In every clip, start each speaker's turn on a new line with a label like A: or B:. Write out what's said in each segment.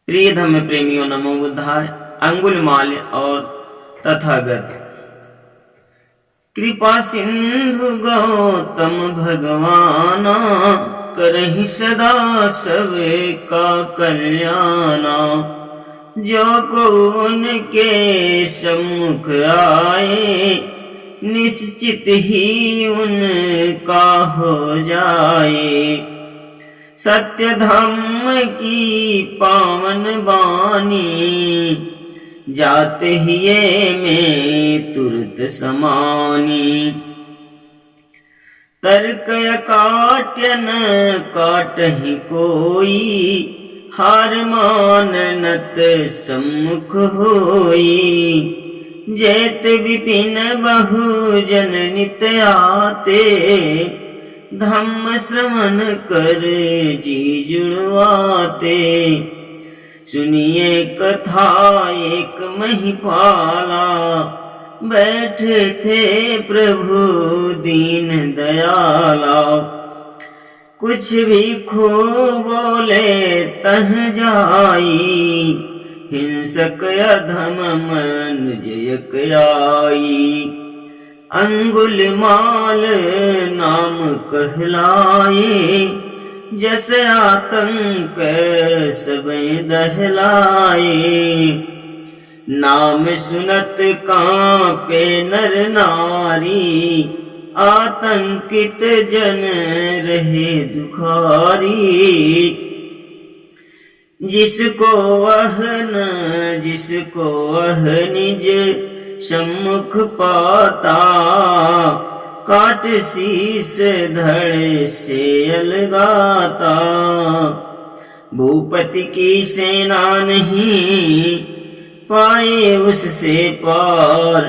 A: प्रिय धम्म प्रेमियों, नमो बुद्धाय। अंगुलिमाल और तथागत। कृपा सिंधु गौतम भगवाना, करहि सदा सबे का कल्याणा। जो को उनके सम्मुख आए, निश्चित ही उनका हो जाए। सत्य धम्म की पावन बानी, जाते ही ये में तुरत समानी। तर्क काट्य न काटहि कोई, हार मानत सम्मुख होई। जेत विपिन बहुजन नित आते, धम्म श्रवण कर जी जुड़वाते। सुनिए कथा एक महिपाला, बैठे थे प्रभु दीन दयाला। कुछ भी खो बोले तह जाई, हिंसक अधम मनुज एक आई। अंगुलिमाल नाम कहलाए, जस आतंक सबे दहलाए। नाम सुनत कांपे नर नारी, आतंकित जन रहे दुखारी। जिसको वह निज सम्मुख पाता, काट शीस धड़ से अलगाता। भूपति की सेना नहीं पाए उससे पार,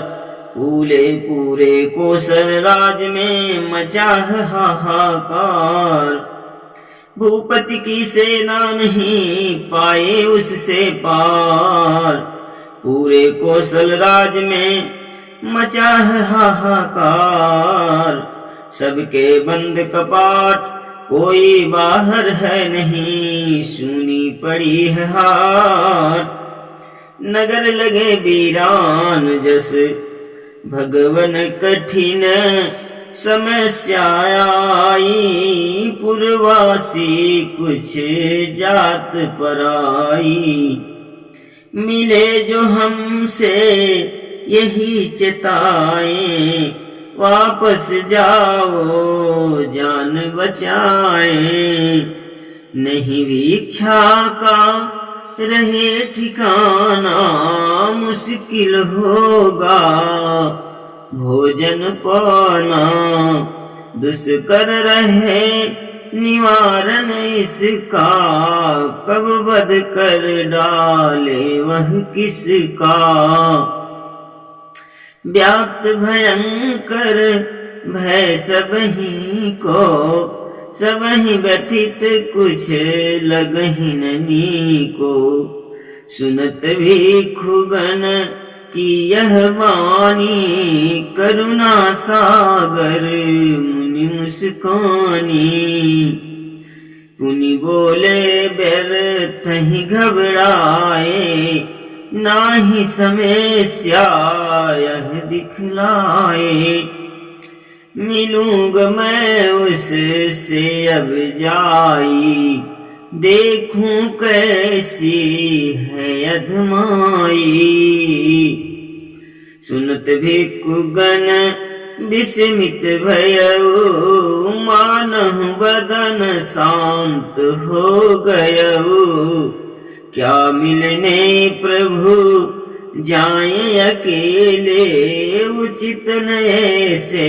A: पूरे कोसल राज में मचा हाहाकार। भूपति की सेना नहीं पाए उससे पार, पूरे कोसल राज में मचा है हाहाकार। सबके बंद कपाट, कोई बाहर है नहीं, सुनी पड़ी है हाट। नगर लगे वीरान जस, भगवन कठिन समस्या आई। पुरवासी कुछ जात पराई, मिले जो हमसे यही चेताए। वापस जाओ जान बचाए, नहीं वीक्षा का रहे ठिकाना। मुश्किल होगा भोजन पाना, दुष्कर रहे निवारण इसका। कब बद कर डाले वह किसका, व्याप्त भयंकर भय सबही को। सबही व्यथित कुछ लगहि ननी को, सुनत भी खुगन की यह वाणी। करुणा सागर मुनि मुस्कानी, पुनि बोले व्यर्थ ही घबराए। नाही समस्या यह दिखलाए, मिलूंगा मैं उससे अब जाई। देखूं कैसी है अधमाई, सुनत भिक्खुगण विस्मित भयऊ। मानहु बदन शांत हो गयऊ, क्या मिलने प्रभु जाए अकेले। उचित न ऐसे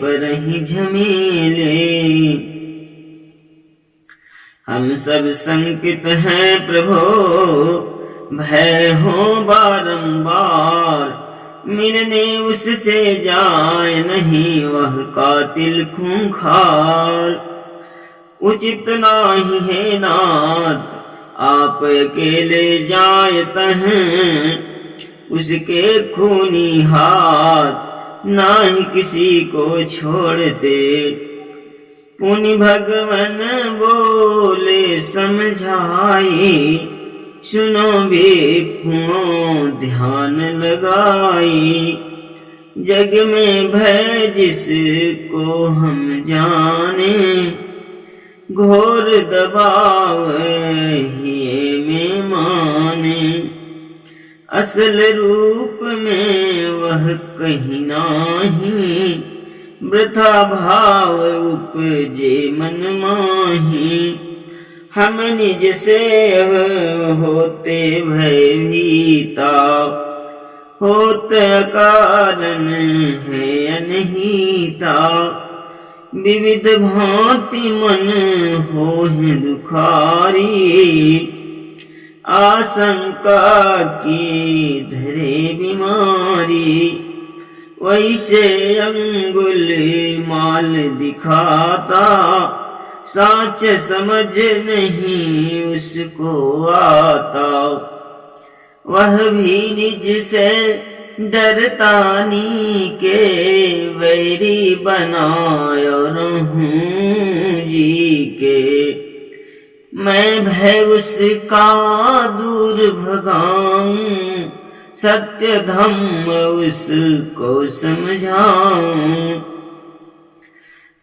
A: परहि झमेले, हम सब संकित हैं प्रभो भय हो बारंबार। मिलने उससे जाए नहीं वह कातिल खूंखार। उचित नाही है नाथ आप अकेले जायत हैं, उसके खूनी हाथ नाही किसी को छोड़ते। पुनि भगवन बोले समझाई, सुनो भिक्षुओं ध्यान लगाई, जग में भय जिसको हम जाने, घोर दबाव ही में माने। असल रूप में वह कहीं नाही, वृथा भाव उपजे मन माही। हम निज से होते भयभीता, होत कारण है अनहीता। विविध भांति मन होहि दुखारी, आशंका की धरे बीमारी। वैसे अंगुलीमाल दिखाता, साच समझ नहीं उसको आता। वह भी निज से डरता नी के, वैरी बनाय रहूं जी के। मैं भय उसका दूर भगाऊं, सत्य धम्म उसको समझाऊं।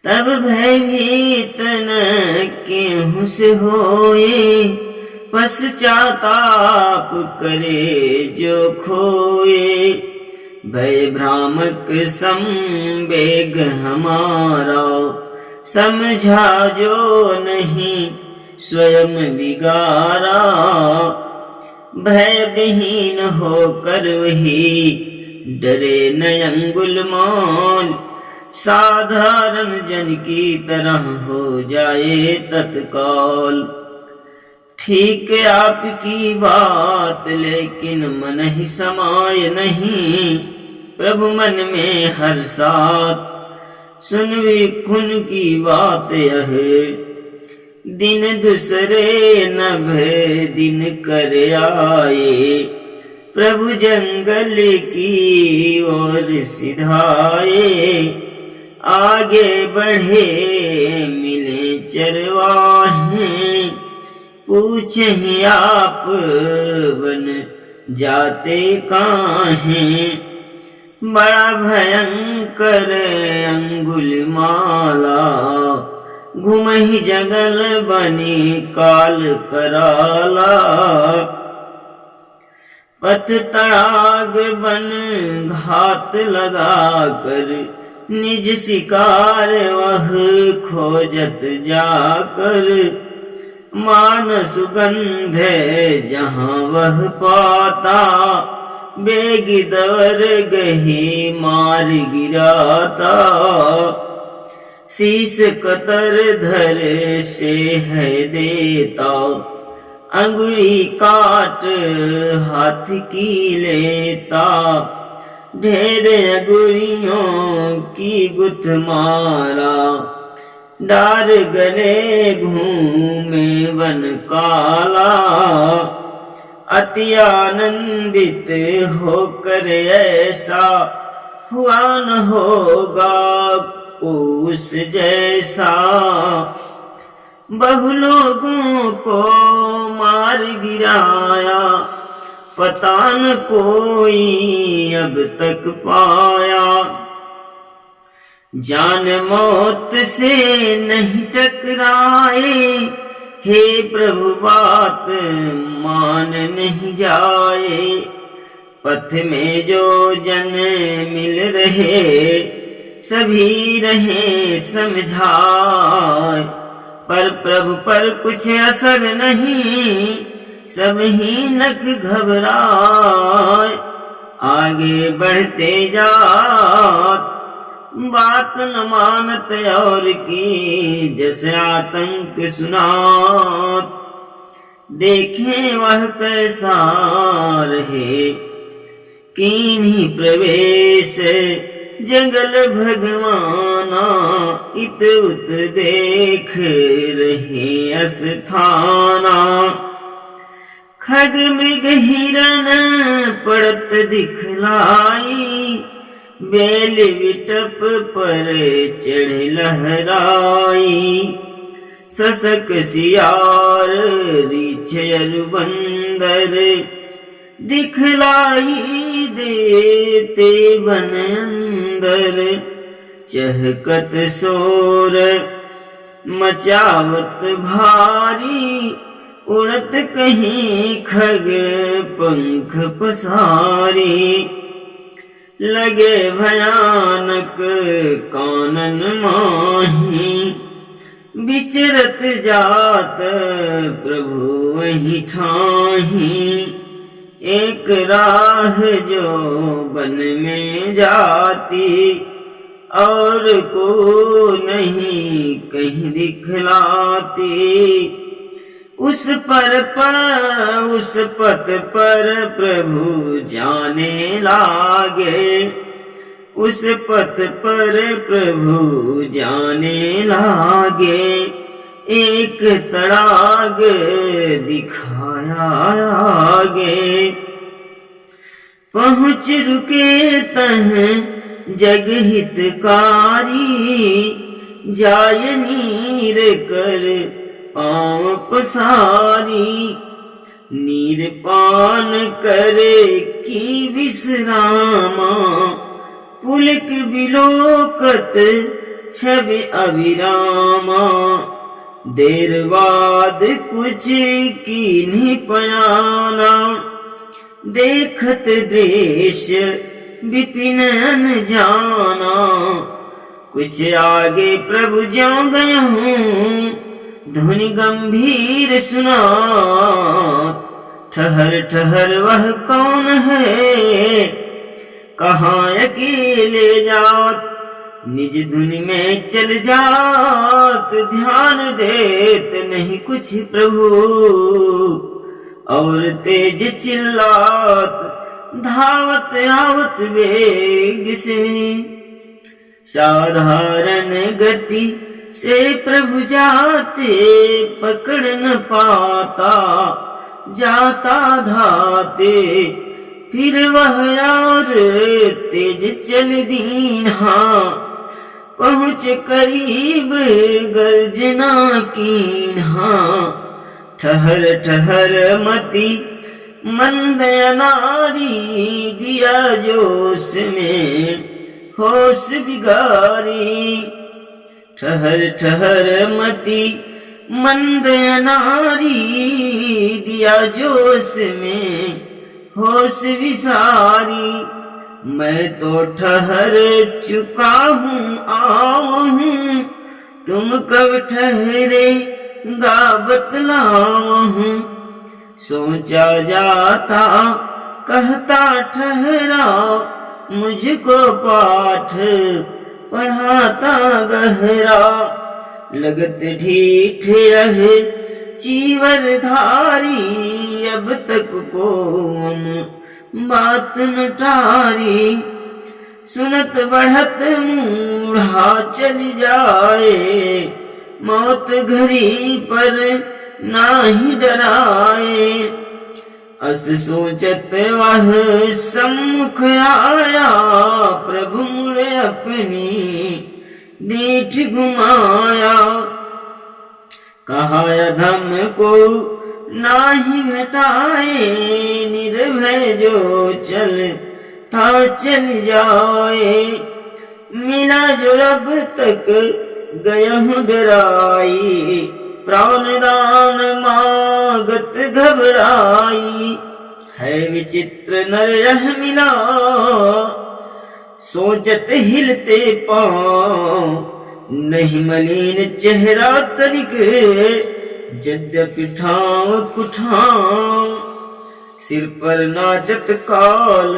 A: तब भयभीत न केहू से होए, पश्चाताप करे जो खोए। भय भ्रामक संवेग हमारा, समझा जो नहीं स्वयं विगारा। भय विहीन होकर वही डरे न अंगुलमाल, साधारण जन की तरह हो जाए तत्काल। ठीक आपकी बात लेकिन मन ही समाय नहीं, प्रभु मन में हर साथ सुन विखुन की बात यह। दिन दूसरे नभ दिन कर आए, प्रभु जंगल की ओर सिधाए। आगे बढ़े मिले चरवाहे, पूछें आप बन जाते काहें। बड़ा भयंकर अंगुलिमाला, घुमहि जंगल बनी काल कराला। पथ तड़ाग बन घात लगा कर, निज शिकार वह खोजत जाकर। मान सुगंध जहाँ वह पाता, बेगी दवर गही मार गिराता। शीस कतर धर से है देता, अंगुली काट हाथ की लेता। ढेर अंगुलियों की गुथ मारा, डार गले घूमे वन काला। अति आनंदित होकर ऐसा, हुआ न होगा उस जैसा। बहु लोगों को मार गिराया, पता न कोई अब तक पाया। जान मौत से नहीं टकराए, हे प्रभु बात मान नहीं जाए। पथ में जो जन मिल रहे, सभी रहे समझाए। पर प्रभु पर कुछ असर नहीं, सब ही लख घबराए। आगे बढ़ते जात, बात न मानत और की, जैसे आतंक सुनात। देखें वह कैसा रहे, कीन्ही प्रवेश जंगल भगवाना। इत उत देख रहे अस्थाना। खग मृग हिरण पड़त दिखलाई, बेल विटप पर चढ़ लहराई। ससक सियार रीछ अरबंदर, दिखलाई देते बन अंदर, चहकत शोर मचावत भारी, उड़त कहीं खग पंख पसारी, लगे भयानक कानन माही, विचरत जात प्रभु वहीं ठाही, एक राह जो बन में जाती, और को नहीं कहीं दिखलाती, उस पथ पर प्रभु जाने लागे, उस पथ पर प्रभु जाने लागे, एक तड़ाग दिखाया आगे, पहुँच रुके तह जग हितकारी, जाय नीर कर पाँव पसारी, नीर पान करे की विश्रामा, पुलक बिलोकत छवि अभिरामा, देर बाद कुछ कीन्ही पयाना, देखत दृश्य विपिन अनजाना, कुछ आगे प्रभु ज्यों गए हूँ, धुनि गंभीर सुना, ठहर ठहर वह कौन है, कहाँ अकेले जात, निज धुनि में चल जात, ध्यान देत नहीं कुछ प्रभु, और तेज चिल्लात, धावत आवत वेग से, साधारण गति से प्रभु जाते, पकड़ न पाता जाता धाते, फिर वह यार तेज चल दीन्हा, पहुँच करीब गर्जना कीन्हा, ठहर ठहर मति मंद अनारी, दिया जोश में होश बिगारी, ठहर ठहर मति मंद अनारी, दिया जोश में होश विसारी, मैं तो ठहर चुका हूँ आओ हूँ, तुम कब ठहरे गा बतलाओ हूँ, सोचा जाता कहता ठहरा, मुझको पाठ पढ़ाता गहरा, लगत ढीठ रहे चीवर धारी, अब तक कौन बात न टारी, सुनत बढ़त मूढ़ा चल जाए, मौत घड़ी पर नाही डराए, अस सोचत वह सम्मुख आया, प्रभु मुड़े अपनी दीठ घुमाया, कहा अधम को नाही भेटाए, निर्भय जो चल था चल जाए, मिला जो अब तक गयहूँ डराई, प्राणदान मागत घबराई, है विचित्र नर यह मिला, सोचत हिलते पाँव, नहीं मलिन चेहरा तनिक, यद्यपि ठाव कुठाव, सिर पर नाचत काल,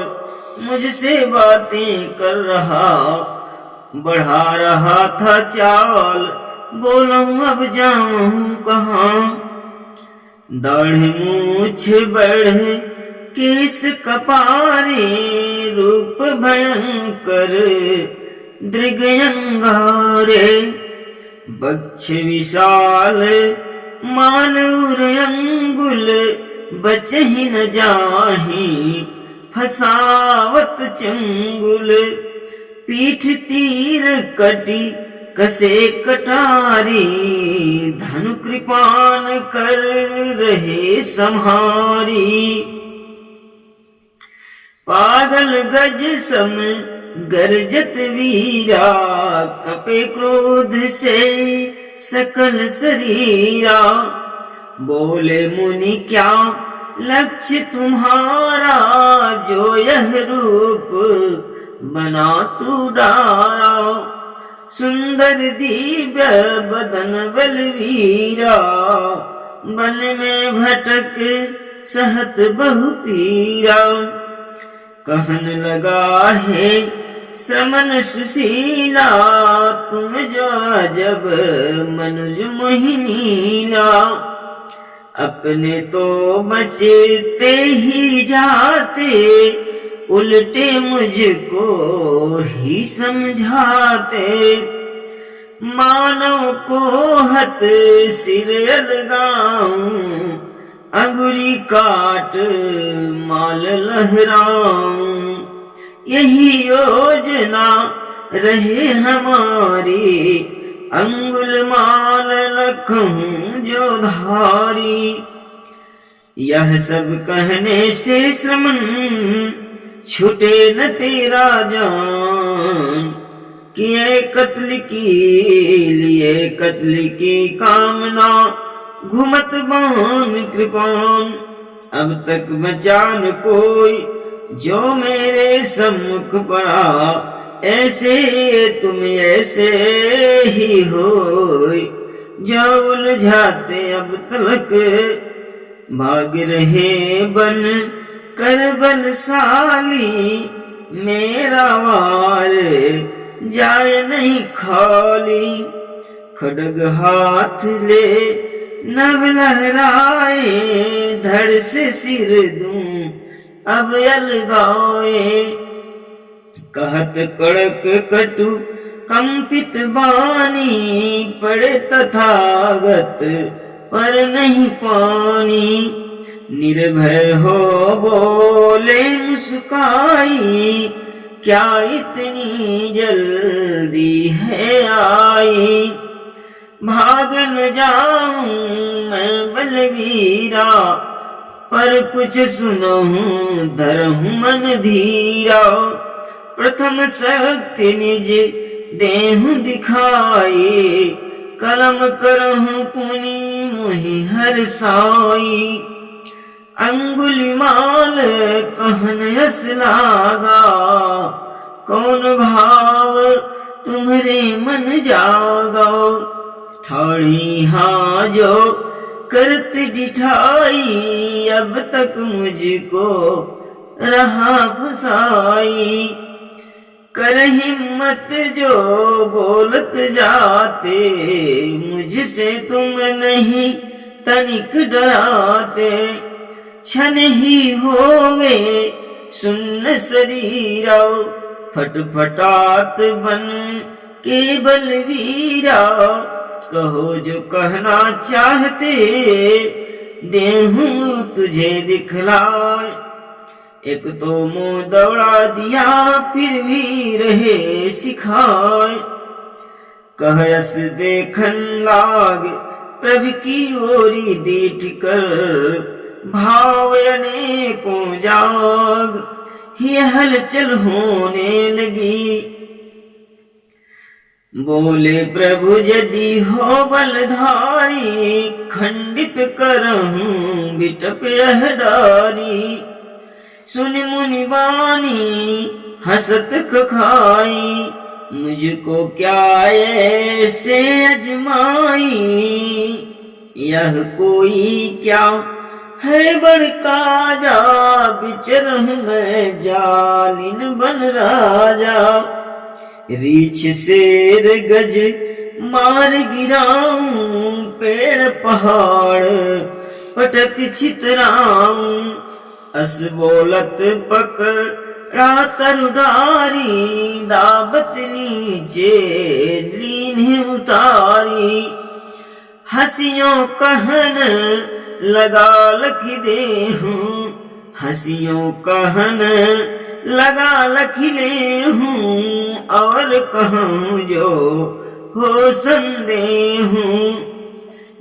A: मुझसे बातें कर रहा, बढ़ा रहा था चाल, बोलूं अब जाऊं कहाँ, दाढ़ी मूछ बढ़े केस कपारे, रूप भयंकर दृगयंगारे, बक्ष विशाल मानूर अंगुल, बचहि न जाहि फसावत चंगुल, पीठ तीर कटी कसे कटारी, धनु कृपान कर रहे सम्हारी। पागल गज सम गरजत वीरा, कपे क्रोध से सकल शरीरा। बोले मुनि क्या लक्ष्य तुम्हारा, जो यह रूप बना तू डारा। सुंदर दिव्य बदन बलवीरा, वन में भटक सहत बहु पीरा। कहन लगा है श्रमण सुशीला, तुम जो जब मनुज मोहिनीला। अपने तो बचते ही जाते, उल्टे मुझको ही समझाते। मानव को हत सिर अलगाऊं, अंगुली काट माल लहराऊं। यही योजना रहे हमारी, अंगुल माल लखूं जो धारी। यह सब कहने से श्रमण छूटे न तेरा जान, किए कत्ल की लिए कत्ल की कामना, घुमत बान कृपान। अब तक बचा न कोई जो मेरे सम्मुख पड़ा, ऐसे तुम ऐसे ही होय जो उलझाते अब तलक। भाग रहे बन कर बलशाली, मेरा वार जाए नहीं खाली। खड्ग हाथ ले नभ लहराए, धड़ से सिर दूं अब अलगाए। कहत कड़क कटु कंपित बानी, पड़े तथागत पर नहीं पानी। निर्भय हो बोले मुस्काई, क्या इतनी जल्दी है आई। भाग न जाऊं मैं बलवीरा, पर कुछ सुनहूं धरहूं मन धीरा। प्रथम शक्ति निज देहु दिखाई, कलम करहूं पुनि मोहि हरसाई। अंगुलिमाल कहन यस लागा, कौन भाव तुम्हारे मन जागा। ठाड़ी हाँ जो करत डिठाई, अब तक मुझको रहा फसाई। कर हिम्मत जो बोलत जाते, मुझसे तुम नहीं तनिक डराते। क्षण ही होवे सुन्न शरीरा, फटफटात बन के बलवीरा। कहो जो कहना चाहते, देहूं तुझे दिखलाए। एक तो मुंह दौड़ा दिया, फिर भी रहे सिखाए। कहयस देखन लाग प्रभु की ओरी देठ कर, भाव अनेकों जाग ही हलचल होने लगी। बोले प्रभु यदि हो बलधारी, खंडित करहूं बिटप यह डारी। सुन मुनि वाणी हसत खाई, मुझको क्या ऐसे अजमाई। यह कोई क्या है बड़का जा, बिचरहूं मैं जालिन बन राजा। रीछ शेर गज मार गिराऊं, पेड़ पहाड़ पटक छितराऊं। अस बोलत पकड़ा तरुडारी, दाबत नीचे लीन उतारी। हंसियों कहन लगा लख देहूं, हंसियों कहन लगा लख ले हूँ। और कहूँ जो हो संदेह,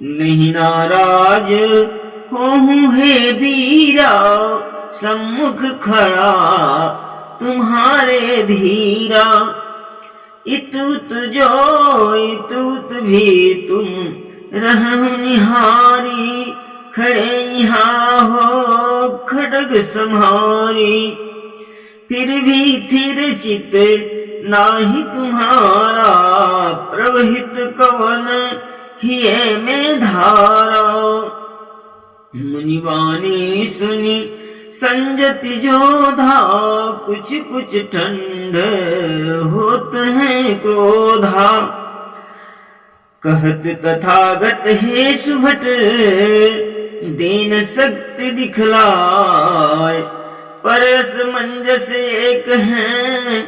A: नहीं नाराज होहूँ हे बीरा, सम्मुख खड़ा तुम्हारे धीरा। इतुत जो इतुत भी तुम रहूं निहारी, खड़े यहाँ हो खड्ग सम्हारी। फिर भी थिर चित नाही तुम्हारा, प्रवहित कवन हिये में धारा। मुनिवाणी सुनी संजति जोधा, कुछ कुछ ठंड होत है क्रोधा। कहत तथागत हे सुभट, दीन शक्ति दिखलाय। परस मंजस एक है,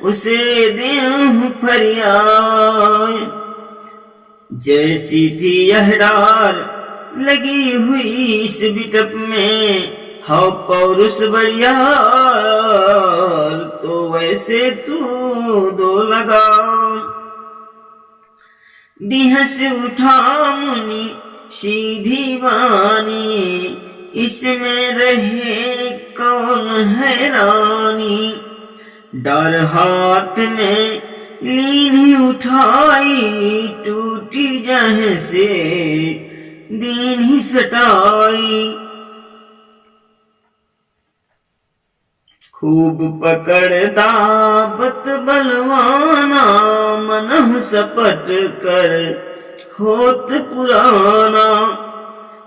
A: उसे देहु फरियाय। जैसी थी यह डार लगी हुई इस बिटप में, हाउ पौरुष बढ़िया, तो वैसे तू दो लगा। बिहस उठा मुनि सीधी वाणी, इसमें रहे कौन हैरानी। डर हाथ में लीनी उठाई, टूटी जहाँ से दीन ही सटाई। खूब पकड़ दाबत बलवाना, मनहु सपट कर होत पुराना।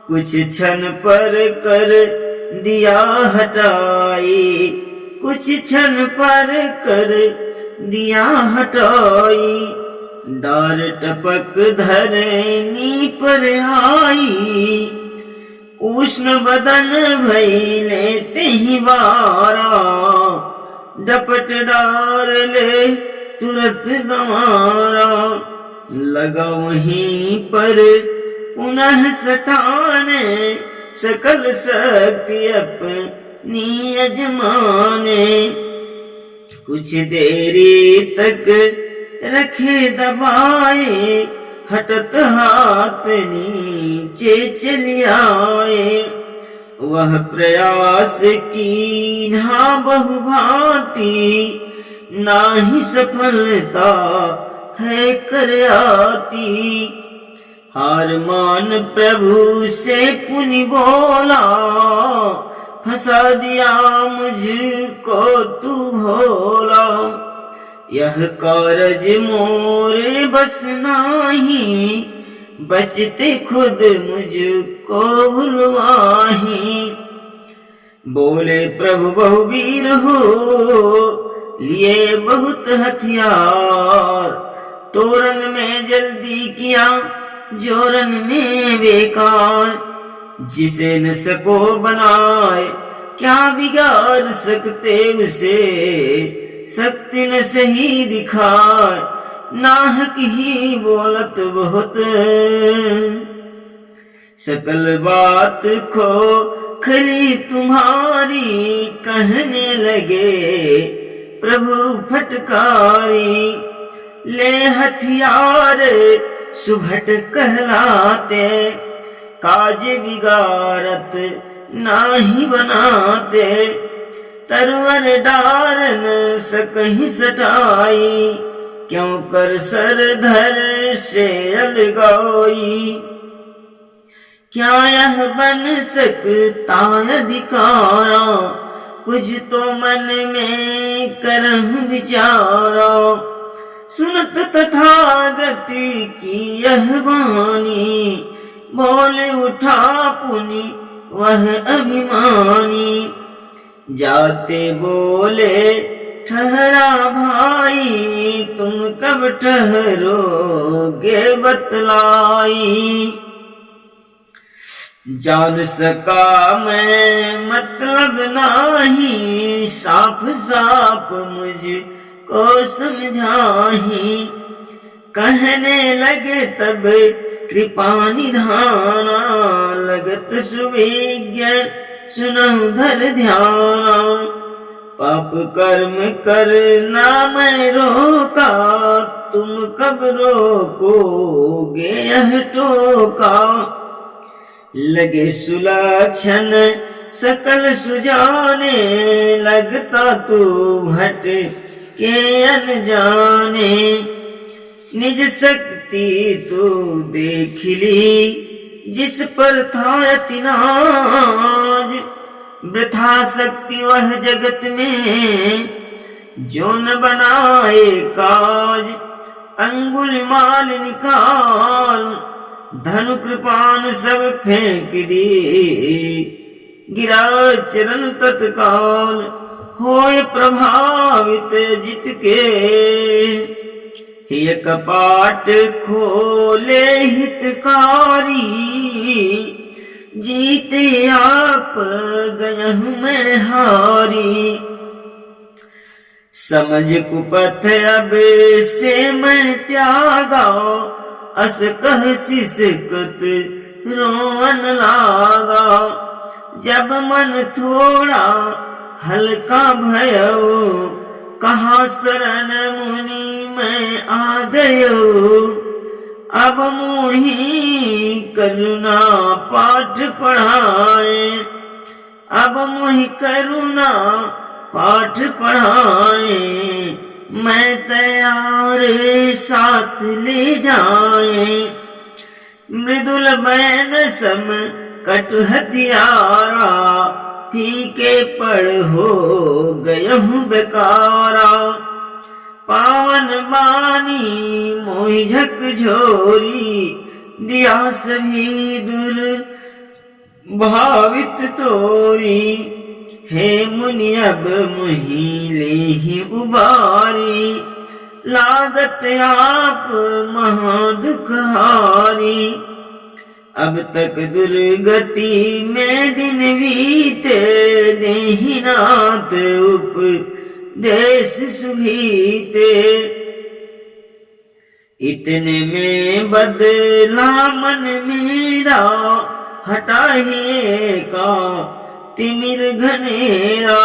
A: कुछ क्षण पर कर दिया हटाई, कुछ क्षण पर कर दिया हटाई। डार टपक धरनी पर आई, उष्ण बदन भइले तेहि बारा। डपट डार ले तुरत गंवारा, लगा वहीं पर पुनः सटाने। सकल शक्ति अपनी अजमाने, कुछ देरी तक रखे दबाए। हटत हाथ नीचे चली आए, वह प्रयास कीन्हा बहुभांति। नाही सफलता है कर आती। हार मान प्रभु से पुनि बोला, फंसा दिया मुझको तू भोला। यह कारज मोरे बस नाही, बचते खुद मुझको भुलवाही। बोले प्रभु बहुवीर हो, लिए बहुत हथियार। तोरन में जल्दी किया, जोरन में बेकार। जिसे न सको बनाए, क्या बिगाड़ सकते उसे। शक्ति न सही दिखाए, नाहक ही बोलत बहुत। सकल बात खो खली तुम्हारी, कहने लगे प्रभु फटकारी। ले हथियार सुभट कहलाते, काज बिगाड़त नाही बनाते। तरवर डार न सकहीं सटाई, क्यों कर सर धर से अलगाई। क्या यह बन सकता अधिकारा, कुछ तो मन में करहूं विचारा। सुनत तथागति की यह वाणी, बोल उठा पुनि वह अभिमानी। जाते बोले ठहरा भाई, तुम कब ठहरोगे बतलाई। जान सका मैं मतलब नाही, साफ साफ मुझको समझाही। कहने लगे तब कृपा निधाना, लगत सुविज्ञ सुनहु धर ध्याना। पाप कर्म करना मैं रोका, तुम कब रोकोगे यह टोका। लगे सुलक्षण सकल सुजाने, लगता तू भट के अनजाने। निज शक्ति तू देख ली जिस पर था अति नाज, वृथा शक्ति वह जगत में जो न बनाए काज। अंगुलिमाल निकाल धनु कृपान सब फेंक दी, गिरा चरण तत्काल होए प्रभावित जित के। ये कपाट खोले हितकारी, जीते आप गयहु में हारी। समझ कुपथ अब से मैं त्यागा, अस कह सिसकत रोवन लागा। जब मन थोड़ा हल्का भयो, कहा शरण मुनि मैं आ गयो। अब मोहि करुणा पाठ पढ़ाए, अब मोहि करुणा पाठ पढ़ाए। मैं तैयार साथ ले जाए, मृदुल बैन सम कटु हथियारा। फीके पड़ हो गयहूँ बेकारा, पावन बानी मोहि झकझोरी। दिया सभी दुर भावित तोरी, हे मुनि अब मुहि लेहि उबारी। लागत आप महादुखहारी, अब तक दुर्गति में दिन बीते। देहि नाथ उपदेश सुभीते, इतने में बदला मन मेरा। हटाइए का तिमिर घनेरा,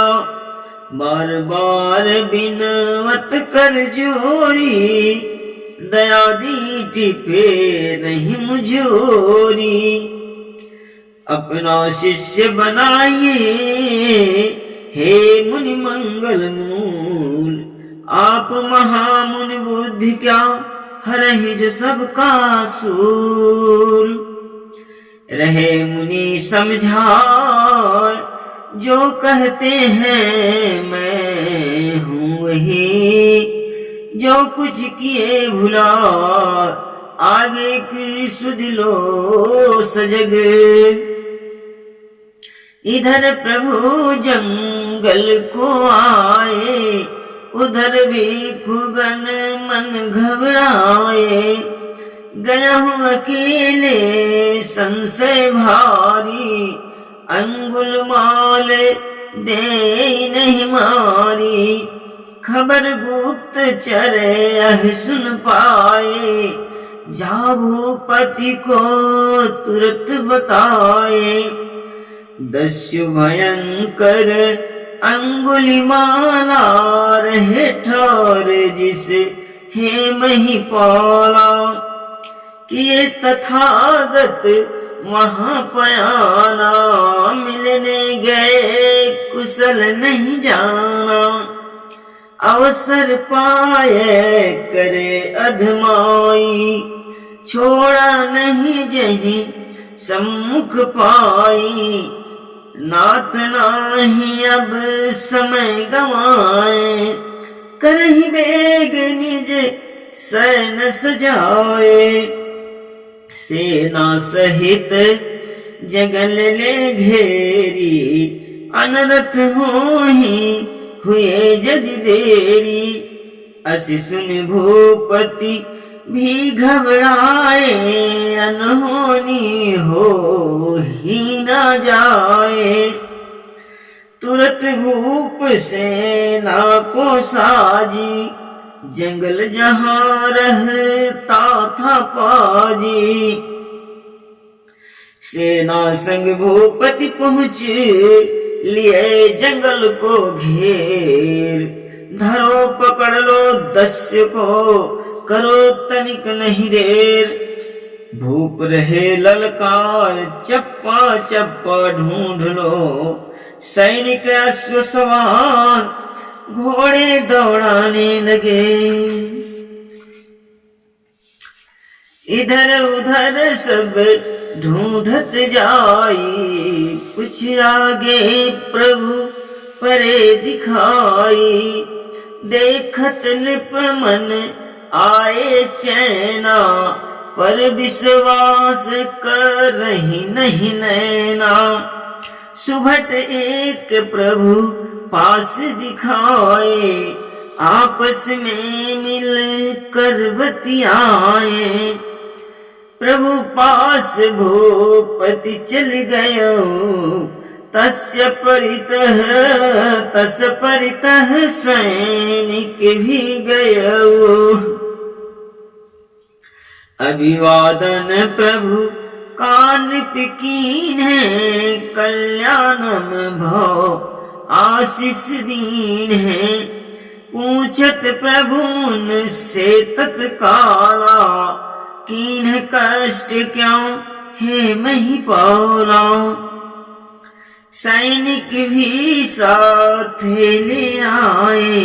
A: बार बार बिनवत कर जोरी। दया दीठी पे नहीं मुझोरी, अपना शिष्य बनाइए हे मुनि मंगल मूल। आप महामुनि बुद्धि क्या हरहि जो सबका सूल। रहे मुनि समझाए जो कहते हैं मैं हूँ वही। जो कुछ किए भुला आगे की सुध लो सजग। इधर प्रभु जंगल को आए, उधर भी खुगन मन घबराए। गया हूँ अकेले संशय भारी, अंगुलमाल दे नहीं मारी। खबर गुप्त चर सुन पाए, जा भूपति को तुरंत बताए। दस्यु भयंकर अंगुलिमाला, रहे ठौर जिस हे महिपाला। किए तथागत वहां पयाना, मिलने गए कुशल नहीं जाना। अवसर पाए करे अधमाई, छोड़ा नहीं जहीं सम्मुख पाई। नाथ नाही अब समय गवाए, करहि बेग निज सैन सजाए। सेना सहित जगल ले घेरी, अनरथ होहि हुए जदि देरी। असि सुन भूपति भी घबराए, अनहोनी हो ही न जाए। तुरत भूप सेना को साजी, जंगल जहां रहता था पाजी। सेना संग भूपति पहुँचे, लिए जंगल को घेर। धरो पकड़ लो दस्यु को, करो तनिक नहीं देर। भूप रहे ललकार, चप्पा चप्पा ढूंढ लो। सैनिक अश्व सवार घोड़े दौड़ाने लगे। इधर उधर सब ढूंढत जाई, कुछ आगे प्रभु परे दिखाई। देखत नृप मन आए चैना, पर विश्वास करहि नहीं नैना। सुभट एक प्रभु पास दिखाए, आपस में मिल कर बतियाए। प्रभु पास भूपति चल गयो, तस्य परितः सैनिक भी गयो। अभिवादन प्रभु का नृप कीन्हे, कल्याणम भव आशीष दीन है। पूछत प्रभु से तत्काला, कीन्ह कष्ट क्यों हे महिपाला। सैनिक भी साथ ले आए,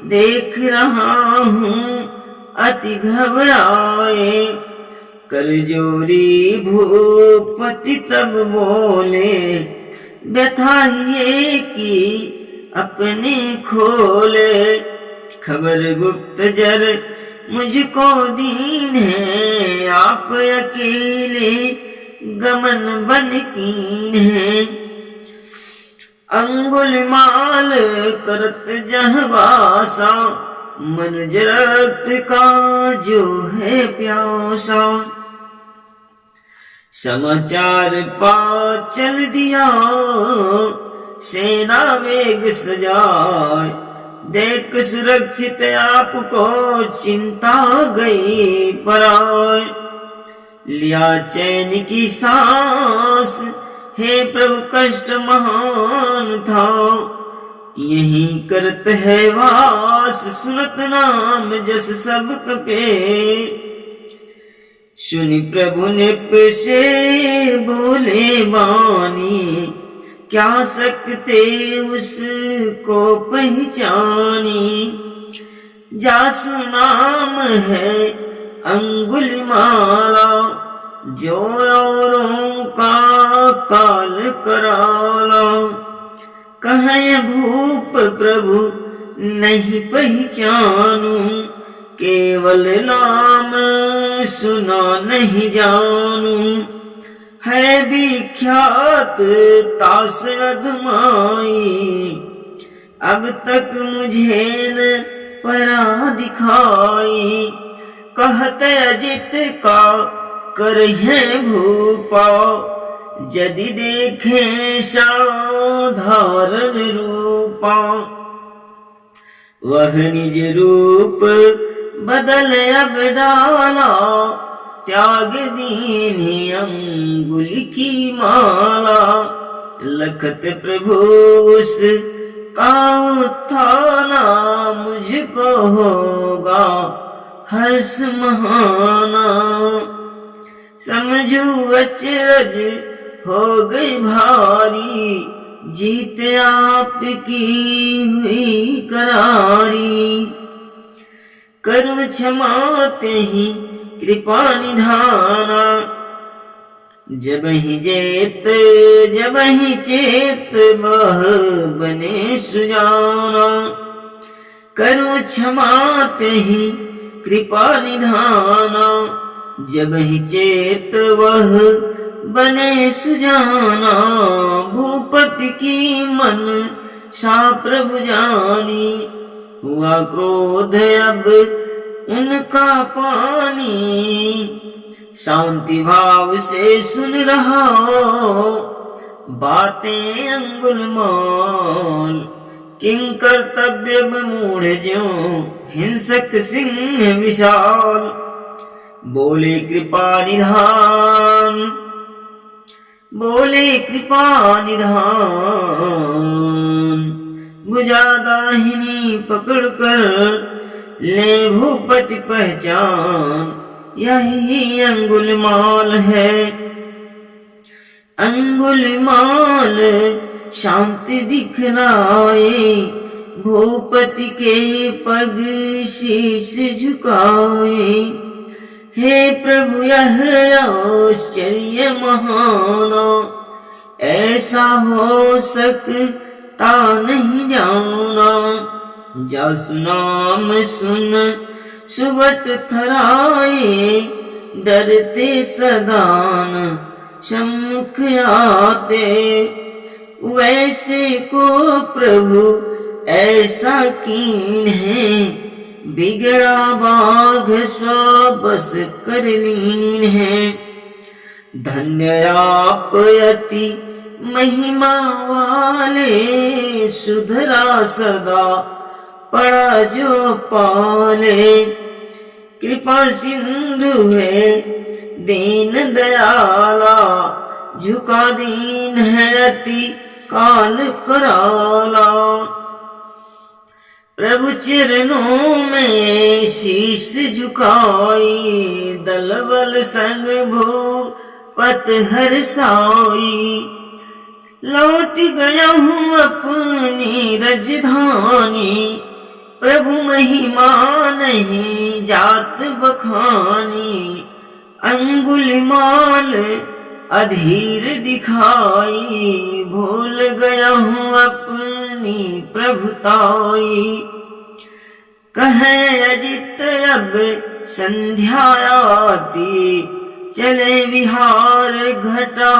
A: देख रहा हूँ अति घबराए। करजोरी भूपति तब बोले, व्यथा ये कि अपने खोले। खबर गुप्त जर मुझको दीन है, आप अकेले गमन बन कीन है। अंगुलिमाल करत जहवासा, मनुज रक्त का जो है प्यासा। समाचार पा चल दिया, सेना वेग सजाए। देख सुरक्षित आपको चिंता गई पराए। लिया चैन की सांस, हे प्रभु कष्ट महान था। यही करत है वास, सुनत नाम जस सब कपे। सुनि प्रभु नृप से बोले वाणी, क्या सकते उसको पहचानी। जासु नाम है अंगुलिमाला, जो औरों का काल कराला। कहे भूप प्रभु नहीं पहचानू, केवल नाम सुना नहीं जानू। है विख्यात तास अधमाई, अब तक मुझे न परा दिखाई। कहत अजित का करहे भूपा, यदि देखे साधारण रूपा। वह निज रूप बदल अब डाला, त्याग दीनी अंगुली की माला। लखत प्रभु उस का उत्थाना, मुझको होगा हर्ष महाना। समझू अचरज हो गई भारी, जीत आपकी हुई करारी। करो क्षमा तेहि कृपा निधाना, जब ही चेत बह बने सुजाना। करो क्षमा तेहि कृपा निधाना, जब ही चेत वह बने सुजाना। भूपति की मन सा प्रभु जानी, हुआ क्रोध अब उनका पानी। शांति भाव से सुन रहा बातें अंगुलिमाल। किंग कर्तव्य मूढ़ ज्यों हिंसक सिंह विशाल। बोले कृपा निधान, बोले कृपा निधान। भुजा दाहिनी पकड़कर ले भूपति पहचान, यही अंगुलिमाल है। अंगुलिमाल शांति दिखलाए, भूपति के पग शीश झुकाए। हे प्रभु यह आश्चर्य महाना, ऐसा हो सकता नहीं जाना। जासु नाम सुन सुबट थराए, डरते सदान सम्मुख आते। वैसे को प्रभु ऐसा कीन है, बिगड़ा बाघ स्व बस कर लीन है। धन्य आप यति महिमा वाले, सुधरा सदा पड़ा जो पाले। कृपा सिंधु है दीन दयाला, झुका दीन है अति काल कराला। प्रभु चरणों में शीश झुकाई, दल बल संग भूपत हर्षाई। लौट गया हूँ अपनी रजधानी, प्रभु महिमा नहीं जात बखानी। अंगुलिमाल अधीर दिखाई, भूल गया हूँ अपनी प्रभुताई। कहे अजित अब संध्या आती, चले विहार घटा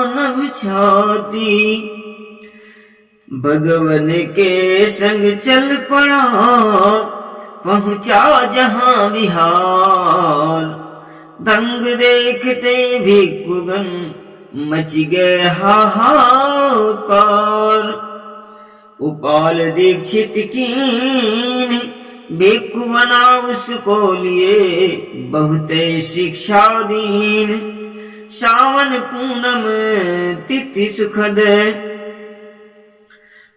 A: नभ छाती। भगवन के संग चल पड़ा, पहुंचा जहां विहार। दंग देखते भिक्षुगण मच गए हाहाकार। उपाल दीक्षित कीन भिक्षु बना उसको लिए, बहुत शिक्षा दीन। सावन पूनम तिथि सुखद,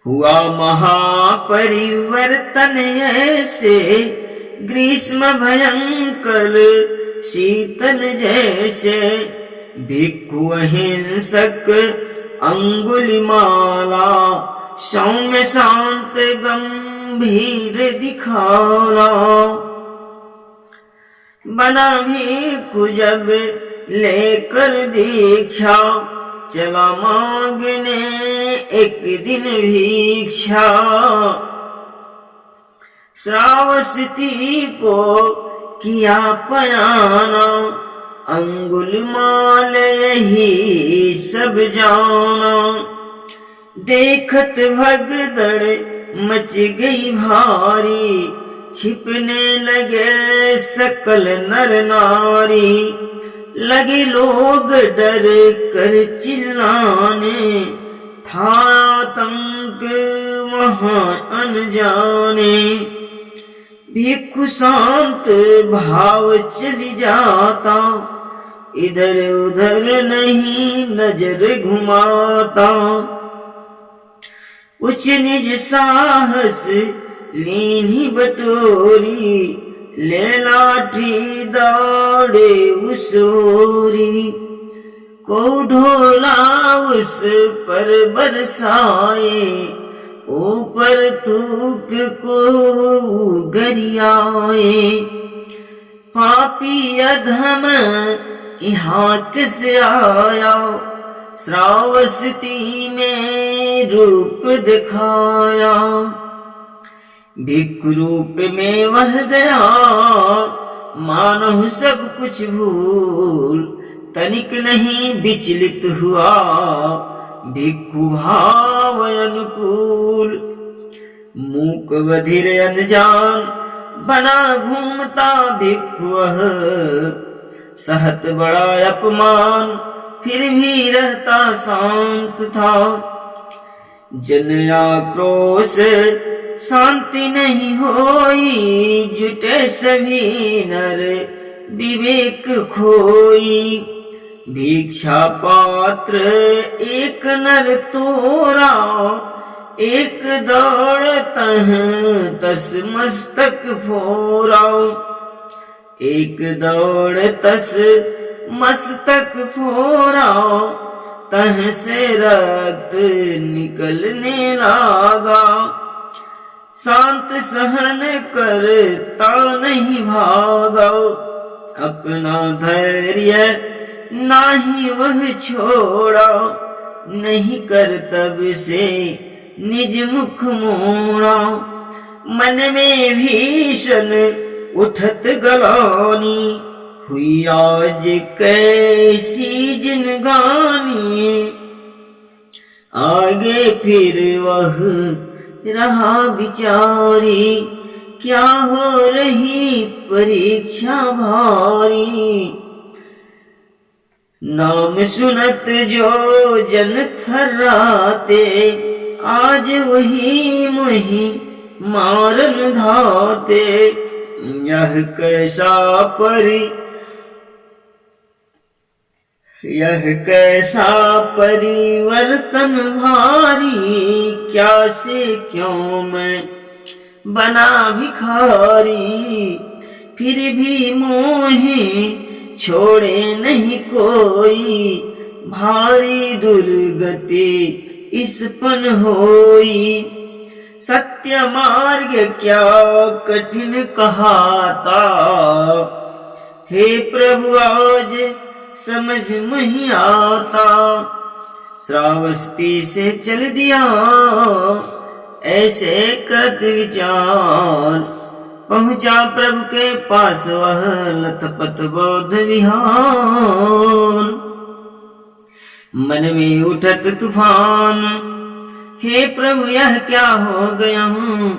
A: हुआ महापरिवर्तन ऐसे। ग्रीष्म भयंकर शीतल जैसे, भिक्षु अहिंसक अंगुलिमाला। सौम्य शांत गंभीर दिखाला। बना भिक्षु जब लेकर दीक्षा, चला मांगने एक दिन भिक्षा। श्रावस्ती को किया पयाना, अंगुलिमाल यही सब जाना। देखत भगदड़ मच गई भारी, छिपने लगे सकल नर नारी। लगे लोग डर कर चिल्लाने, था आतंक वहां अनजाने। भिक्षु शांत भाव चली जाता, इधर उधर नहीं नजर घुमाता। कुछ निज साहस लीनी बटोरी, ले लाठी दौड़े उसोरी। को ढोला उस पर बरसाए, ऊपर थूक को गरियाए। पापी अधम यहाँ किसे आया, श्रावस्ती में रूप दिखाया। भिक्षु रूप में वह गया, मानो सब कुछ भूल। तनिक नहीं विचलित हुआ, भिक्षु भाव अनुकूल। मूक बधिर अनजान बना घूमता भिक्षु, सहत बड़ा अपमान फिर भी रहता शांत था। जन आक्रोश शांति नहीं होई, जुटे सभी नर विवेक खोई। भिक्षा पात्र एक नर तोरा, एक दौड़ तह तस मस्तक फोराओ, एक दौड़ तस मस्तक फोराओ, तह से रक्त निकलने लगा। शांत सहन करता नहीं भागा, अपना धैर्य नाही वह छोड़ा, नहीं कर्तव्य से निज मुख मोड़ा। मन में भीषण उठत गलानी, हुई आज कैसी जिनगानी। आगे फिर वह रहा विचारी, क्या हो रही परीक्षा भारी। नाम सुनत जो जन थर्राते, आज वही मोहि मारन धाते। यह कैसा परिवर्तन भारी, क्या से क्यों मैं बना भिखारी। फिर भी मोहि छोड़े नहीं कोई, भारी दुर्गति इस पन होई। सत्य मार्ग क्या कठिन कहाता, हे प्रभु आज समझ नहीं आता। श्रावस्ती से चल दिया ऐसे करत विचार, पहुंचा प्रभु के पास वह लथपथ बौद्ध विहार। मन में उठत तूफान, हे प्रभु यह क्या हो गया हूँ,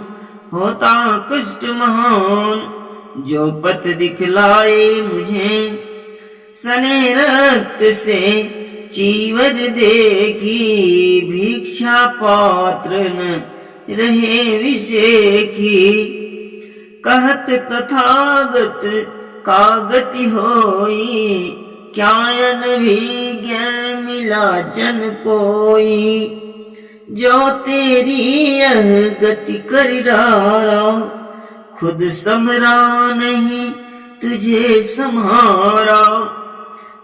A: होता कष्ट महान। जो पथ दिखलाए मुझे सने रक्त से चीवर देगी, भिक्षा पात्र न रहे विषय की। कहत तथागत का गति होई, क्या अनभिज्ञ मिला जन कोई। जो तेरी यह गति कर डारा, खुद समरा नहीं तुझे समारा।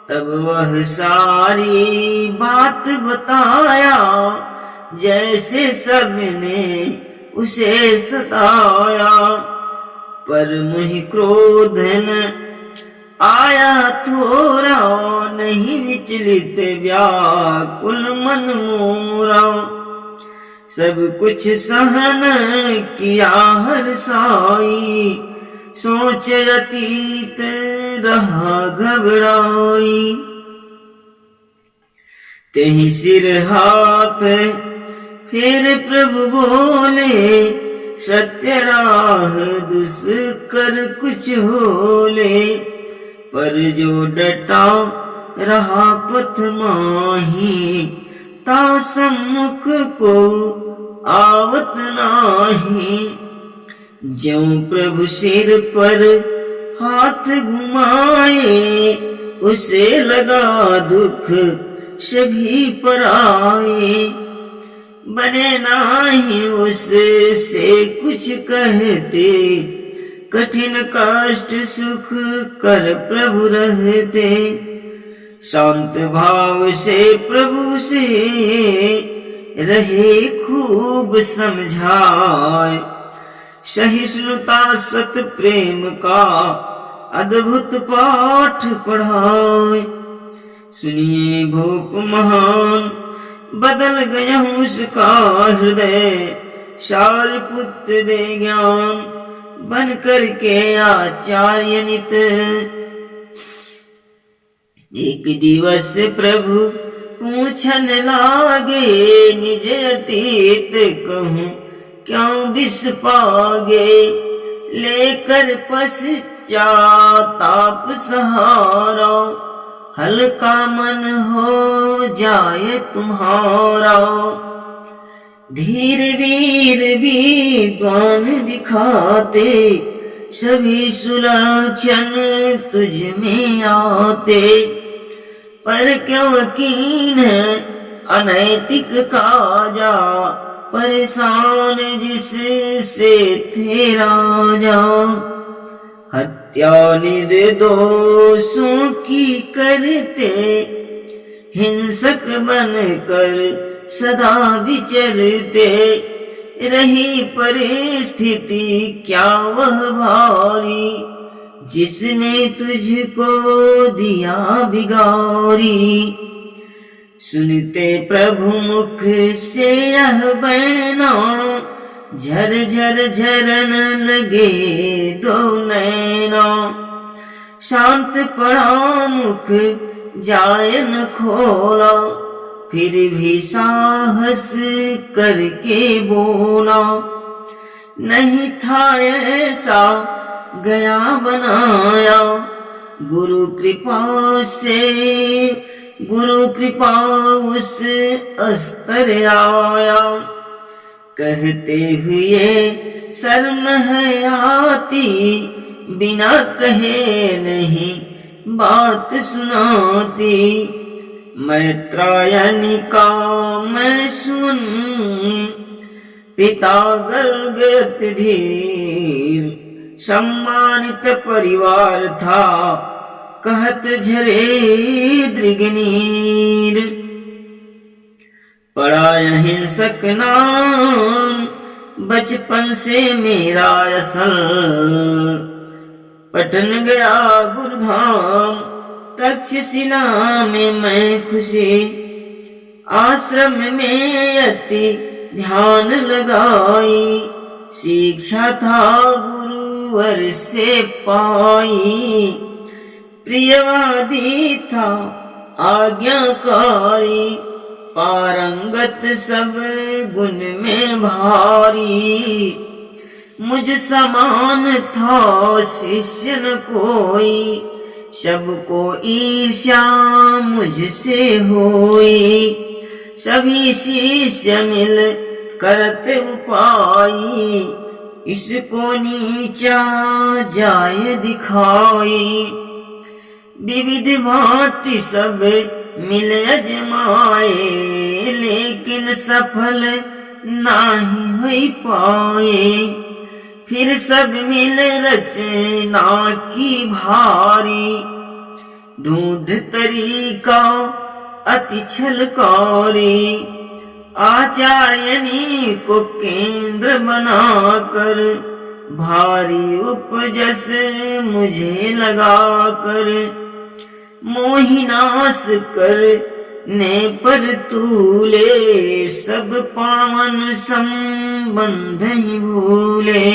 A: तब वह सारी बात बताया, जैसे सबने उसे सताया। पर मुहि क्रोध न आया थोरा, नहीं विचलित व्याकुल मन मोरा। सब कुछ सहन किया हर साई, सोच अतीत रहा घबराई। तेहि सिर हाथ फिर प्रभु बोले, सत्य राह दुष्कर कुछ होले। पर जो डटा रहा पथ माही, ता सम्मुख को आवत नाही। ज्यों प्रभु सिर पर हाथ घुमाए, उसे लगा दुख सभी पर आए। बने नाही उससे कुछ कहते, कठिन कष्ट सुख कर प्रभु रहते। शांत भाव से प्रभु से रहे खूब समझाए। सहिष्णुता सत प्रेम का अद्भुत पाठ पढ़ाए। सुनिए भूप महान, बदल गया उसका हृदय। सारिपुत्र दे ज्ञान, बन करके आचार्य नित। एक दिवस प्रभु पूछन लागे, निज अतीत कहूँ क्यों विष पागे। लेकर पश्चाताप सहारा, हल्का मन हो जाए तुम्हारा। धीर वीर विद्वान दिखाते, सभी सुलक्षण तुझ में आते। पर क्यों कीन अनैतिक काजा, परेशान जिससे थे राजा। हत्या निर्दोषों की करते हिंसक बनकर सदा विचरते। रही परिस्थिति क्या वह भारी, जिसने तुझको दिया बिगारी। सुनते प्रभु मुख से यह बयाना, झरझर झरन लगे दो नैना। शांत पड़ा मुख जायन खोला, फिर भी साहस करके बोला। नहीं था ऐसा गया बनाया, गुरु कृपा उस अस्तर आया। कहते हुए शर्म है आती, बिना कहे नहीं बात सुनाती। मैत्रायणी का मैं सुन, पिता गर्गत धीर। सम्मानित परिवार था, कहत झरे दृगनीर। पड़ा हिंसक नाम बचपन से मेरा असल, पटन गया गुरुधाम तक्षशिला में मैं खुशी। आश्रम में अति ध्यान लगाई, शिक्षा था गुरुवर से पाई। प्रियवादी था आज्ञाकारी, पारंगत सब गुण में भारी। मुझ समान था शिष्य न कोई, सबको ईर्ष्या मुझसे होई। सभी शिष्य मिल करते उपाय, इसको नीचा जाय दिखाई। विविध भांति सब मिल अजमाए, लेकिन सफल नहीं हो पाए। फिर सब मिल रचना की भारी, ढूंढ तरीका अति छलकारी। आचार्यनी को केंद्र बनाकर, भारी उपजस मुझे लगाकर। मोहिनाश करने पर तूले, सब पावन संबंध ही भूले।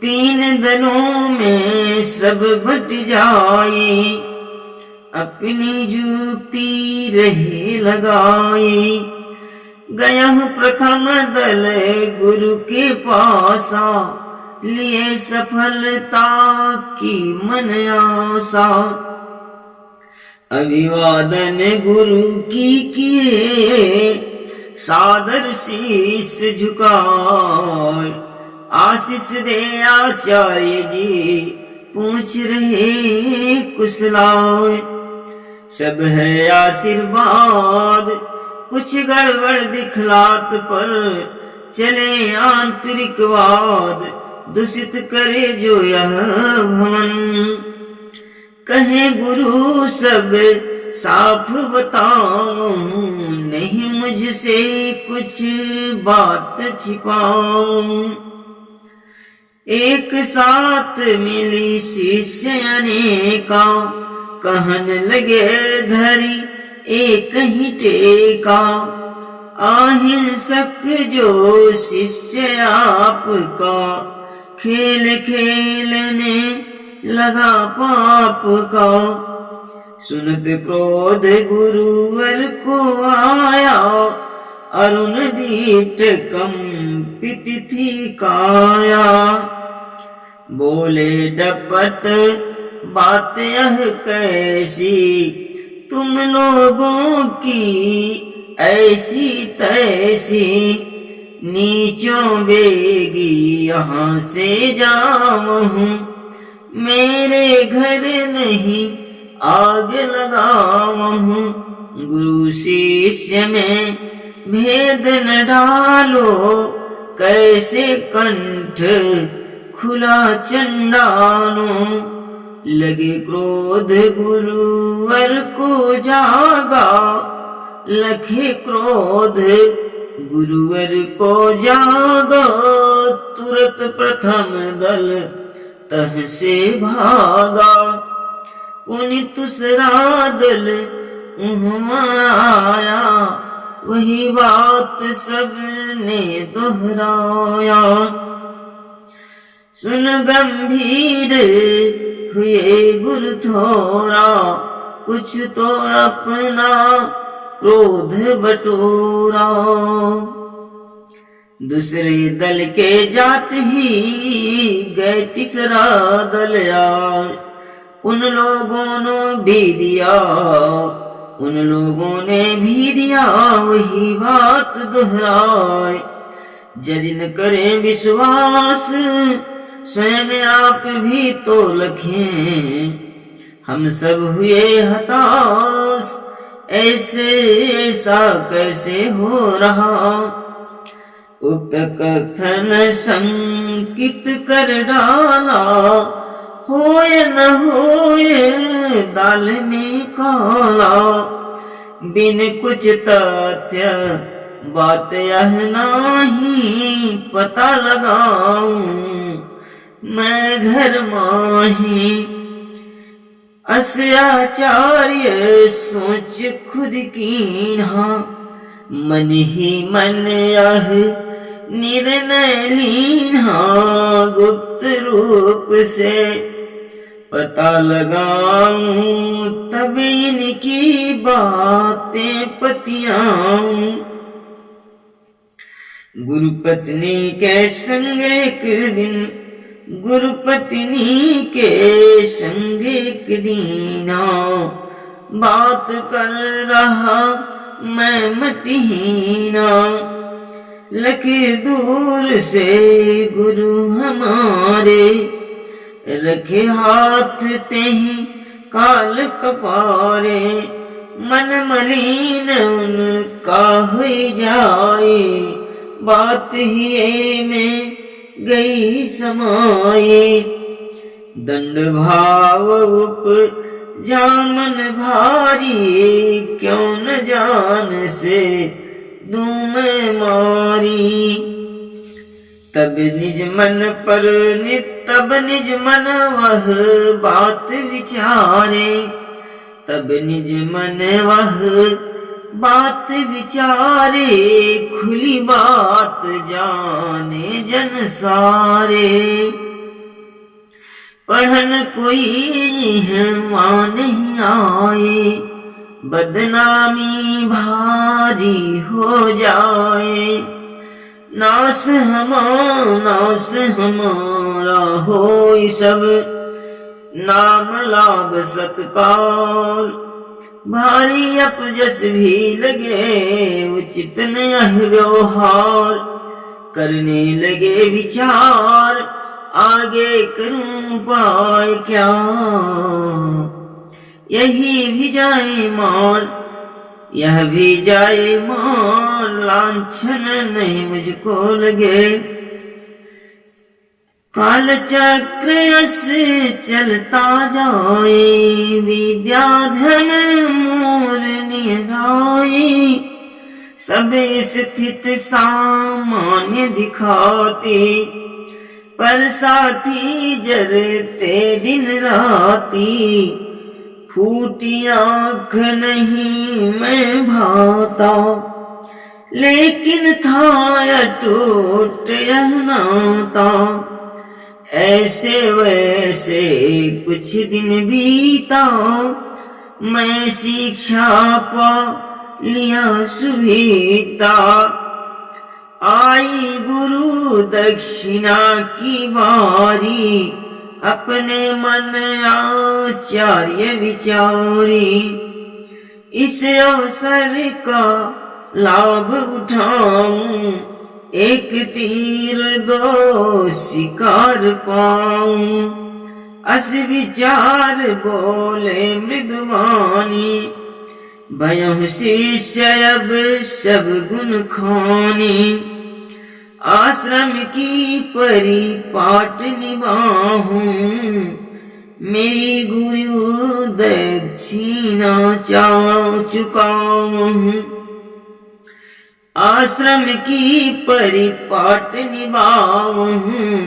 A: तीन दलों में सब बट जाए, अपनी युक्ति रहे लगाए। गया हूँ प्रथम दल गुरु के पासा, लिए सफलता की मन आशा। अभिवादन गुरु की किए, सादर शीश झुकाए। आशीष दे आचार्य जी, पूछ रहे कुशलाए। सब है आशीर्वाद, कुछ गड़बड़ दिखलात पर चले आंतरिकवाद। दूषित करे जो यह भवन, कहे गुरु सब साफ बताऊं। नहीं मुझसे कुछ बात छिपाऊं। एक साथ मिली शिष्य अनेका, कहन लगे धरी एक ही टेका। अहिंसक जो शिष्य आपका, खेल खेलने लगा पाप का। सुनत क्रोध गुरुवर को आया, अरुण दीप्त कंपित थी काया। बोले डपट बात यह कैसी, तुम लोगों की ऐसी तैसी। नीचों बेगी यहाँ से जाऊं, मेरे घर नहीं आग लगाऊं। गुरु शिष्य में भेद न डालो, कैसे कंठ खुला चंडालों। लगे क्रोध गुरुवर को जागा, लखे क्रोध गुरुवर को जागा। तुरत प्रथम दल तह से भागा, पुनि दूसरा दल आया। वही बात सबने दोहराया। सुन गंभीर हुए गुरु थोरा, कुछ तो अपना क्रोध बटोरा। दूसरे दल के जात ही गए तीसरा दल आए। उन लोगों ने भी दिया, उन लोगों ने भी दिया वही बात दोहराए। यदि न करें विश्वास स्वयं आप भी तो लखें, हम सब हुए हताश ऐसे ऐसा कैसे हो रहा। उक्त कथन संकित कर डाला, होए न होए दाल में काला। बिन कुछ तथ्य बात यह नाही, पता लगाऊं मैं घर माही। अस्याचार्य सोच खुद कीन्हा, मन ही मन यह निर्णय लीन्हा। गुप्त रूप से पता लगाऊं, तब इनकी बातें पतियाऊं। गुरु पत्नी के संग एक दिन, गुरु पत्नी के संग एक दीना। बात कर रहा मैं मतिहीना, लखे दूर से गुरु हमारे। रखे हाथ तेहि काल कपारे, मन मलिन उनका हो जाए। बात ही में गई समाये, दंड भाव उपजा मन भारी। क्यों न जान से दूं मैं मारी। तब निज मन पर तब निज मन वह बात विचारे। तब निज मन वह बात विचारे, खुली बात जाने जन सारे। पढ़न कोई वहाँ नहीं आए, बदनामी भारी हो जाए। नास हमारा होई सब, नाम लाभ सत्कार। भारी अपजस भी लगे, उचित न यह व्यवहार। करने लगे विचार, आगे करूं पाए क्या। यही भी जाए मार, यह भी जाए मार। लांछन नहीं मुझको लगे, काल चक्र से चलता जाए। विद्या धन मोर निराए, सब स्थित सामान्य दिखाते। पर साथी जरते दिन राती, फूटी आँख नहीं मैं भाता। लेकिन था अटूट यह नाता, ऐसे वैसे कुछ दिन बीता। मैं शिक्षा पा लिया सुविता, आई गुरु दक्षिणा की बारी। अपने मन आचार्य विचारी, इस अवसर का लाभ उठाऊं। एक तीर दो शिकार पाऊं। अस विचार बोले मृदुवानी, भयहु शिष्य अब सब गुण खानी, आश्रम की परिपाट निभाऊं, मेरी गुरु दक्षिणा चाह चुकाऊं। आश्रम की परिपाट निभाऊं,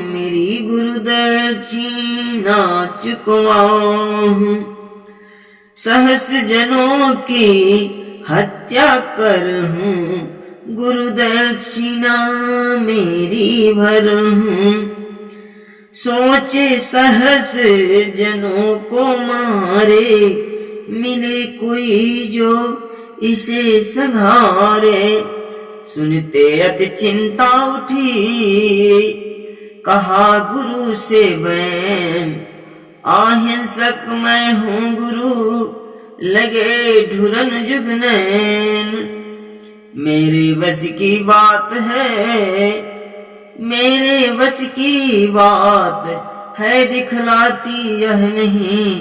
A: मेरी गुरु दक्षिणा चुकवाऊं। सहस जनों की हत्या करहूं, गुरु दक्षिणा मेरी भरहूं। सोचे सहस जनों को मारे, मिले कोई जो इसे संहारे। सुनते अति चिंता उठी, कहा गुरु से बैन, अहिंसक मैं हूँ गुरु, लगे ढुरन जुगनैन। मेरे बस की बात है, मेरे बस की बात है, दिखलाती यह नहीं,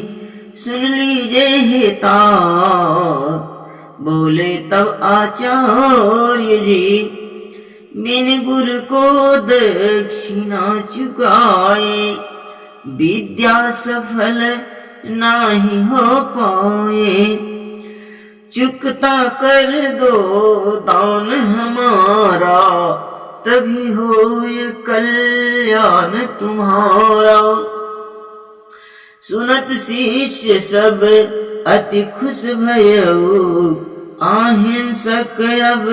A: सुन लीजिए हितात। बोले तब आचार्य जी, बिन गुरु को दक्षिणा चुकाए, विद्या सफल नाही हो पाए। चुकता कर दो दान हमारा, तभी होए कल्याण तुम्हारा। सुनत शिष्य सब अति खुश भयऊ, अहिंसक अब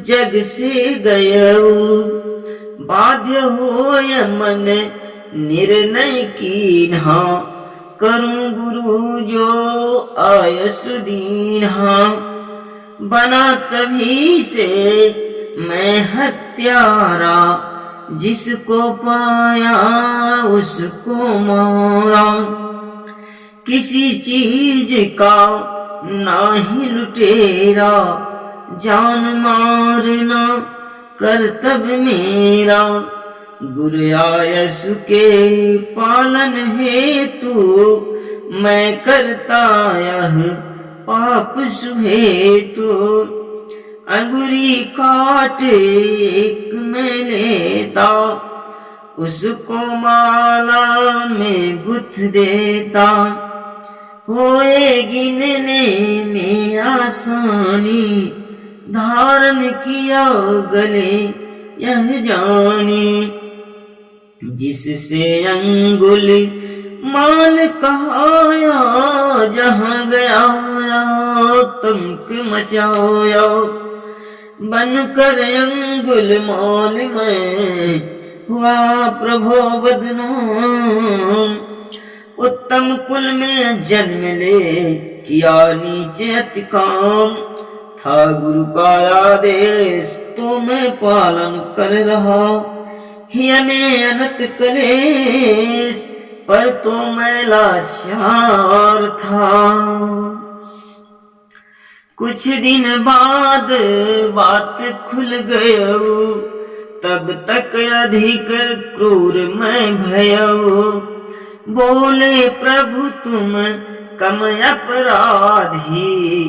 A: जग से गयऊ। बाध्य होय मन निर्णय कीन्हा, करूं गुरु जो आयसु दीन्हा। बना तभी से मैं हत्यारा, जिसको पाया उसको मारा। किसी चीज का नाही लुटेरा, जान मारना कर्तव्य मेरा। गुरु आयसु के पालन हेतु, मैं करता यह पाप सुहेतु। अंगुरी काट एक मैं लेता, उसको माला में गुथ देता। होए गिनने में आसानी, धारण किया गले यह जानी। जिससे अंगुली माल कहाया, जहां गया तंक मचाया। बनकर अंगुल माल में हुआ प्रभो बदनाम। उत्तम कुल में जन्म ले किया नीचे अति काम। था गुरु का आदेश तो मैं पालन कर रहा, हिय में अनंत कलेश पर तो मैं लाचार था। कुछ दिन बाद बात खुल गयऊ, तब तक अधिक क्रूर मैं भयऊ। बोले प्रभु तुम कम अपराधी,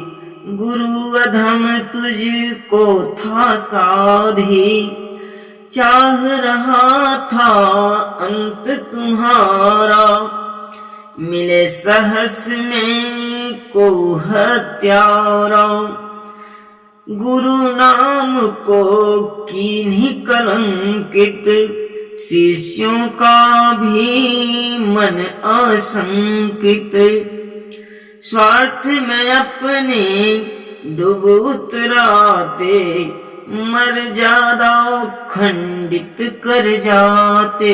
A: गुरु अधम तुझको था साधी। चाह रहा था अंत तुम्हारा, मिले सहस में को हत्यारा। गुरु नाम को कीन्ही कलंकित, शिष्यों का भी मन आशंकित। स्वार्थ में अपने डूब उतराते, मर जादा खंडित कर जाते।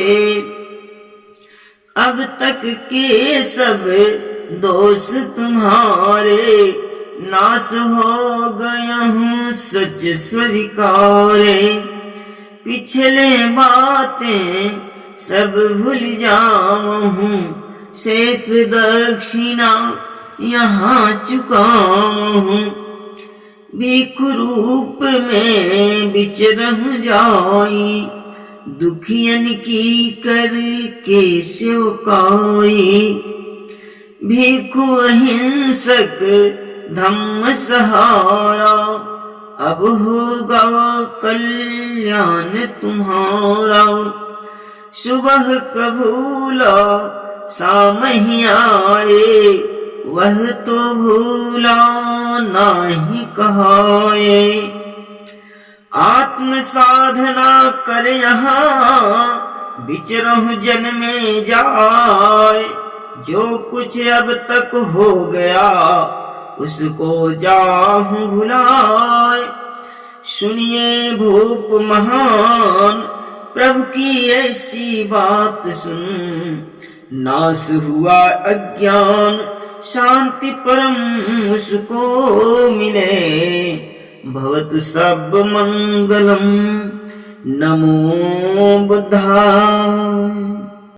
A: अब तक के सब दोष तुम्हारे, नाश हो गया हूँ सच स्वीकारे। पिछले बातें सब भूल जाऊँ, श्वेत दक्षिणा यहाँ चुकाऊँ। भिक्षु रूप में विचरहु जाई, दुखियन की करके सेवकाई। भिक्षु अहिंसक धम्म सहारा, अब होगा कल्याण तुम्हारा। सुबह कबूला शाम ही आए, वह तो भूला नाही कहाए। आत्म साधना कर यहाँ विचरहु जन में जाए, जो कुछ अब तक हो गया उसको जाहु भुलाए। सुनिए भूप महान प्रभु की ऐसी बात सुन, नाश हुआ अज्ञान शांति परम उसको मिले। भवतु सब मंगलम, नमो बुद्धाय।